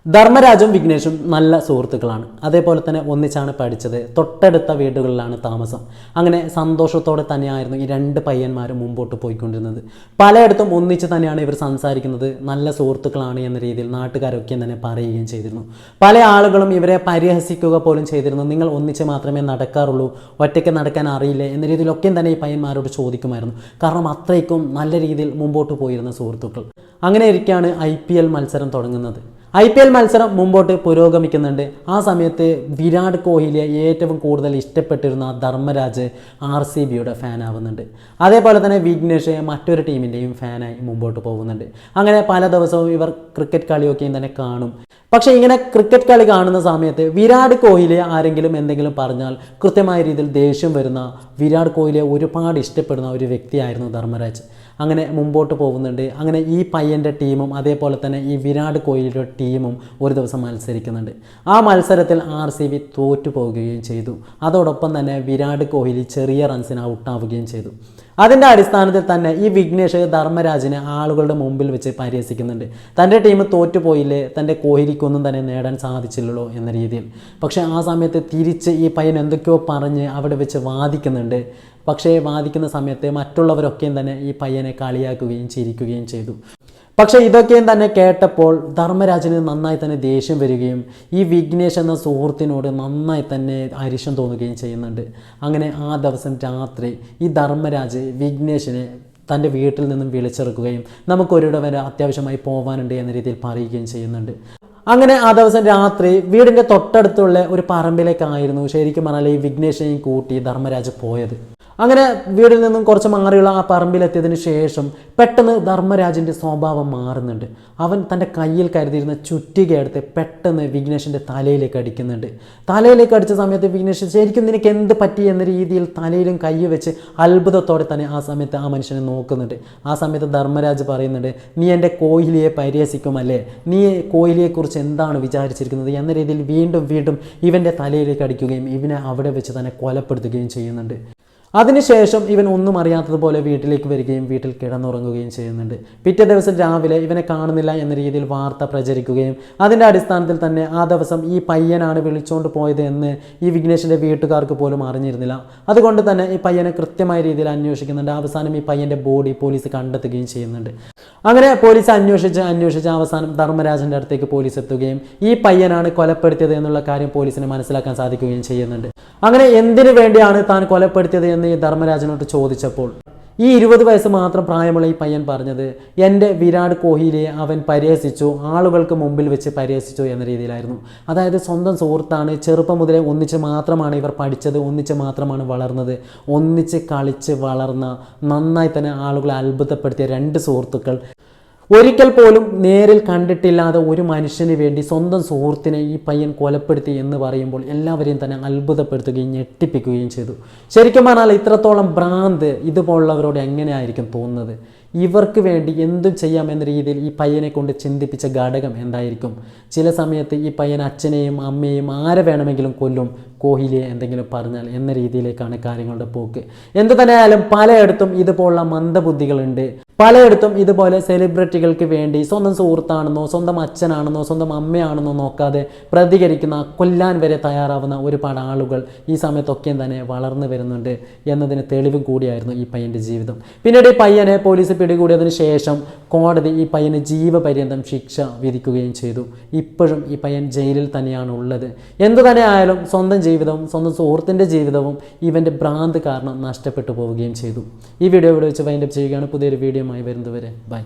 ധർമ്മരാജും വിഘ്നേഷും നല്ല സുഹൃത്തുക്കളാണ്. അതേപോലെ തന്നെ ഒന്നിച്ചാണ് പഠിച്ചത്. തൊട്ടടുത്ത വീടുകളിലാണ് താമസം. അങ്ങനെ സന്തോഷത്തോടെ തന്നെയായിരുന്നു ഈ രണ്ട് പയ്യന്മാരും മുമ്പോട്ട് പോയിക്കൊണ്ടിരുന്നത്. പലയിടത്തും ഒന്നിച്ച് തന്നെയാണ് ഇവർ സംസാരിക്കുന്നത്. നല്ല സുഹൃത്തുക്കളാണ് എന്ന രീതിയിൽ നാട്ടുകാരൊക്കെ തന്നെ പറയുകയും ചെയ്തിരുന്നു. പല ആളുകളും ഇവരെ പരിഹസിക്കുക പോലും ചെയ്തിരുന്നു. നിങ്ങൾ ഒന്നിച്ച് മാത്രമേ നടക്കാറുള്ളൂ, ഒറ്റയ്ക്ക് നടക്കാൻ അറിയില്ലേ എന്ന രീതിയിലൊക്കെ തന്നെ ഈ പയ്യന്മാരോട് ചോദിക്കുമായിരുന്നു. കാരണം അത്രയ്ക്കും നല്ല രീതിയിൽ മുമ്പോട്ട് പോയിരുന്ന സുഹൃത്തുക്കൾ. അങ്ങനെ ഇരിക്കുകയാണ് IPL മത്സരം തുടങ്ങുന്നത്. IPL മത്സരം മുമ്പോട്ട് പുരോഗമിക്കുന്നുണ്ട്. ആ സമയത്ത് വിരാട് കോഹ്ലിയെ ഏറ്റവും കൂടുതൽ ഇഷ്ടപ്പെട്ടിരുന്ന ധർമ്മരാജ് RCBയുടെ ഫാനാവുന്നുണ്ട്. അതേപോലെ തന്നെ വിഘ്നേഷ് മറ്റൊരു ടീമിൻ്റെയും ഫാനായി മുമ്പോട്ട് പോകുന്നുണ്ട്. അങ്ങനെ പല ദിവസവും ഇവർ ക്രിക്കറ്റ് കളിയൊക്കെയും തന്നെ കാണും. പക്ഷേ ഇങ്ങനെ ക്രിക്കറ്റ് കളി കാണുന്ന സമയത്ത് വിരാട് കോഹ്ലിയെ ആരെങ്കിലും എന്തെങ്കിലും പറഞ്ഞാൽ കൃത്യമായ രീതിയിൽ ദേഷ്യം വരുന്ന, വിരാട് കോഹ്ലിയെ ഒരുപാട് ഇഷ്ടപ്പെടുന്ന ഒരു വ്യക്തിയായിരുന്നു ധർമ്മരാജ്. അങ്ങനെ മുമ്പോട്ട് പോകുന്നുണ്ട്. അങ്ങനെ ഈ പയ്യൻ്റെ ടീമും അതേപോലെ തന്നെ ഈ വിരാട് കോഹ്ലിയുടെ ടീമും ഒരു ദിവസം മത്സരിക്കുന്നുണ്ട്. ആ മത്സരത്തിൽ RCB തോറ്റു പോകുകയും ചെയ്തു. അതോടൊപ്പം തന്നെ വിരാട് കോഹ്ലി ചെറിയ റൺസിന് ഔട്ടാവുകയും ചെയ്തു. അതിൻ്റെ അടിസ്ഥാനത്തിൽ തന്നെ ഈ വിഘ്നേഷ് ധർമ്മരാജിനെ ആളുകളുടെ മുമ്പിൽ വെച്ച് പരിഹസിക്കുന്നുണ്ട്. തൻ്റെ ടീം തോറ്റുപോയില്ലേ, തൻ്റെ കോഹ്ലിക്കൊന്നും തന്നെ നേടാൻ സാധിച്ചില്ലല്ലോ എന്ന രീതിയിൽ. പക്ഷേ ആ സമയത്ത് തിരിച്ച് ഈ പയ്യൻ എന്തൊക്കെയോ പറഞ്ഞ് അവിടെ വെച്ച് വാദിക്കുന്നുണ്ട്. പക്ഷേ വാദിക്കുന്ന സമയത്ത് മറ്റുള്ളവരൊക്കെയും തന്നെ ഈ പയ്യനെ കളിയാക്കുകയും ചിരിക്കുകയും ചെയ്തു. പക്ഷേ ഇതൊക്കെയും തന്നെ കേട്ടപ്പോൾ ധർമ്മരാജിന് നന്നായി തന്നെ ദേഷ്യം വരികയും ഈ വിഘ്നേഷ് എന്ന സുഹൃത്തിനോട് നന്നായി തന്നെ അരിശം തോന്നുകയും ചെയ്യുന്നുണ്ട്. അങ്ങനെ ആ ദിവസം രാത്രി ഈ ധർമ്മരാജ് വിഘ്നേഷിനെ തൻ്റെ വീട്ടിൽ നിന്നും വിളിച്ചിറക്കുകയും നമുക്കൊരിടം വരെ അത്യാവശ്യമായി പോകാനുണ്ട് എന്ന രീതിയിൽ പറയുകയും ചെയ്യുന്നുണ്ട്. അങ്ങനെ ആ ദിവസം രാത്രി വീടിൻ്റെ തൊട്ടടുത്തുള്ള ഒരു പറമ്പിലേക്കായിരുന്നു ശരിക്കും പറഞ്ഞാൽ ഈ വിഘ്നേഷിനെയും കൂട്ടി ധർമ്മരാജ് പോയത്. അങ്ങനെ വീടിൽ നിന്നും കുറച്ച് മാറിയുള്ള ആ പറമ്പിലെത്തിയതിന് ശേഷം പെട്ടെന്ന് ധർമ്മരാജിൻ്റെ സ്വഭാവം മാറുന്നുണ്ട്. അവൻ തൻ്റെ കയ്യിൽ കരുതിയിരുന്ന ചുറ്റികയെടുത്ത് പെട്ടെന്ന് വിഘ്നേഷിൻ്റെ തലയിലേക്ക് അടിക്കുന്നുണ്ട്. തലയിലേക്ക് അടിച്ച സമയത്ത് വിഘ്നേഷ് ശരിക്കും നിനക്ക് എന്ത് പറ്റി എന്ന രീതിയിൽ തലയിലും കൈ വെച്ച് അത്ഭുതത്തോടെ തന്നെ ആ സമയത്ത് ആ മനുഷ്യനെ നോക്കുന്നുണ്ട്. ആ സമയത്ത് ധർമ്മരാജ് പറയുന്നുണ്ട്, നീ എൻ്റെ കോഹ്ലിയെ പരിഹസിക്കുമല്ലേ, നീ കോഹ്ലിയെക്കുറിച്ച് എന്താണ് വിചാരിച്ചിരിക്കുന്നത് എന്ന രീതിയിൽ വീണ്ടും വീണ്ടും ഇവൻ്റെ തലയിലേക്ക് അടിക്കുകയും ഇവനെ അവിടെ വെച്ച് തന്നെ കൊലപ്പെടുത്തുകയും ചെയ്യുന്നുണ്ട്. അതിനുശേഷം ഇവൻ ഒന്നും അറിയാത്തതുപോലെ വീട്ടിലേക്ക് വരികയും വീട്ടിൽ കിടന്നുറങ്ങുകയും ചെയ്യുന്നുണ്ട്. പിറ്റേ ദിവസം രാവിലെ ഇവനെ കാണുന്നില്ല എന്ന രീതിയിൽ വാർത്ത പ്രചരിക്കുകയും അതിൻ്റെ അടിസ്ഥാനത്തിൽ തന്നെ ആ ദിവസം ഈ പയ്യനാണ് വിളിച്ചുകൊണ്ട് പോയത് എന്ന് ഈ വിഘ്നേഷിൻ്റെ വീട്ടുകാർക്ക് പോലും അറിഞ്ഞിരുന്നില്ല. അതുകൊണ്ട് തന്നെ ഈ പയ്യനെ കൃത്യമായ രീതിയിൽ അന്വേഷിക്കുന്നുണ്ട്. അവസാനം ഈ പയ്യൻ്റെ ബോഡി പോലീസ് കണ്ടെത്തുകയും ചെയ്യുന്നുണ്ട്. അങ്ങനെ പോലീസ് അന്വേഷിച്ച് അവസാനം ധർമ്മരാജൻ്റെ അടുത്തേക്ക് പോലീസ് എത്തുകയും ഈ പയ്യനാണ് കൊലപ്പെടുത്തിയത് എന്നുള്ള കാര്യം പോലീസിന് മനസ്സിലാക്കാൻ സാധിക്കുകയും ചെയ്യുന്നുണ്ട്. അങ്ങനെ എന്തിനു വേണ്ടിയാണ് താൻ കൊലപ്പെടുത്തിയത് എന്ന് ഈ ധർമ്മരാജനോട് ചോദിച്ചപ്പോൾ ഈ 20 വയസ്സ് മാത്രം പ്രായമുള്ള ഈ പയ്യൻ പറഞ്ഞത്, എൻ്റെ വിരാട് കോഹ്ലിയെ അവൻ പരിഹസിച്ചു, ആളുകൾക്ക് മുമ്പിൽ വെച്ച് പരിഹസിച്ചു എന്ന രീതിയിലായിരുന്നു. അതായത് സ്വന്തം സുഹൃത്താണ്, ചെറുപ്പം മുതലേ ഒന്നിച്ച് മാത്രമാണ് ഇവർ പഠിച്ചത്, ഒന്നിച്ച് മാത്രമാണ് വളർന്നത്, ഒന്നിച്ച് കളിച്ച് വളർന്ന നന്നായി തന്നെ ആളുകളെ അത്ഭുതപ്പെടുത്തിയ രണ്ട് സുഹൃത്തുക്കൾ ഒരിക്കൽ പോലും നേരിൽ കണ്ടിട്ടില്ലാതെ ഒരു മനുഷ്യന് വേണ്ടി സ്വന്തം സുഹൃത്തിനെ ഈ പയ്യൻ കൊലപ്പെടുത്തി എന്ന് പറയുമ്പോൾ എല്ലാവരെയും തന്നെ അത്ഭുതപ്പെടുത്തുകയും ഞെട്ടിപ്പിക്കുകയും ചെയ്തു. ശരിക്കും പറഞ്ഞാൽ ഇത്രത്തോളം ഭ്രാന്ത് ഇതുപോലുള്ളവരോട് എങ്ങനെയായിരിക്കും തോന്നുന്നത്? ഇവർക്ക് വേണ്ടി എന്തും ചെയ്യാമെന്ന രീതിയിൽ ഈ പയ്യനെ കൊണ്ട് ചിന്തിപ്പിച്ച ഘടകം എന്തായിരിക്കും? ചില സമയത്ത് ഈ പയ്യൻ അച്ഛനെയും അമ്മയെയും ആരെ വേണമെങ്കിലും കൊല്ലും കോഹ്ലിയെ എന്തെങ്കിലും പറഞ്ഞാൽ എന്ന രീതിയിലേക്കാണ് കാര്യങ്ങളുടെ പോക്ക്. എന്തു തന്നെയായാലും പലയിടത്തും ഇതുപോലുള്ള മന്ദബുദ്ധികളുണ്ട്. പലയിടത്തും ഇതുപോലെ സെലിബ്രിറ്റികൾക്ക് വേണ്ടി സ്വന്തം സുഹൃത്താണെന്നോ സ്വന്തം അച്ഛനാണെന്നോ സ്വന്തം അമ്മയാണെന്നോ നോക്കാതെ പ്രതികരിക്കുന്ന, കൊല്ലാൻ വരെ തയ്യാറാവുന്ന ഒരുപാട് ആളുകൾ ഈ സമയത്തൊക്കെ തന്നെ വളർന്നു വരുന്നുണ്ട് എന്നതിന് തെളിവും കൂടിയായിരുന്നു ഈ പയ്യൻ്റെ ജീവിതം. പിന്നീട് ഈ പയ്യനെ പോലീസ് പിടികൂടിയതിന് ശേഷം കോടതി ഈ പയ്യന് ജീവപര്യന്തം ശിക്ഷ വിധിക്കുകയും ചെയ്തു. ഇപ്പോഴും ഈ പയ്യൻ ജയിലിൽ തന്നെയാണ് ഉള്ളത്. എന്തു തന്നെ ആയാലും സ്വന്തം ജീവിതവും സ്വന്തം സുഹൃത്തിൻ്റെ ജീവിതവും ഇവൻ്റെ ഭ്രാന്ത് കാരണം നഷ്ടപ്പെട്ടു പോവുകയും ചെയ്തു. ഈ വീഡിയോ ഇവിടെ വെച്ച് വൈൻഡപ്പ് ചെയ്യുകയാണ്. പുതിയൊരു വീഡിയോ വരുന്നതുവരെ ബൈ.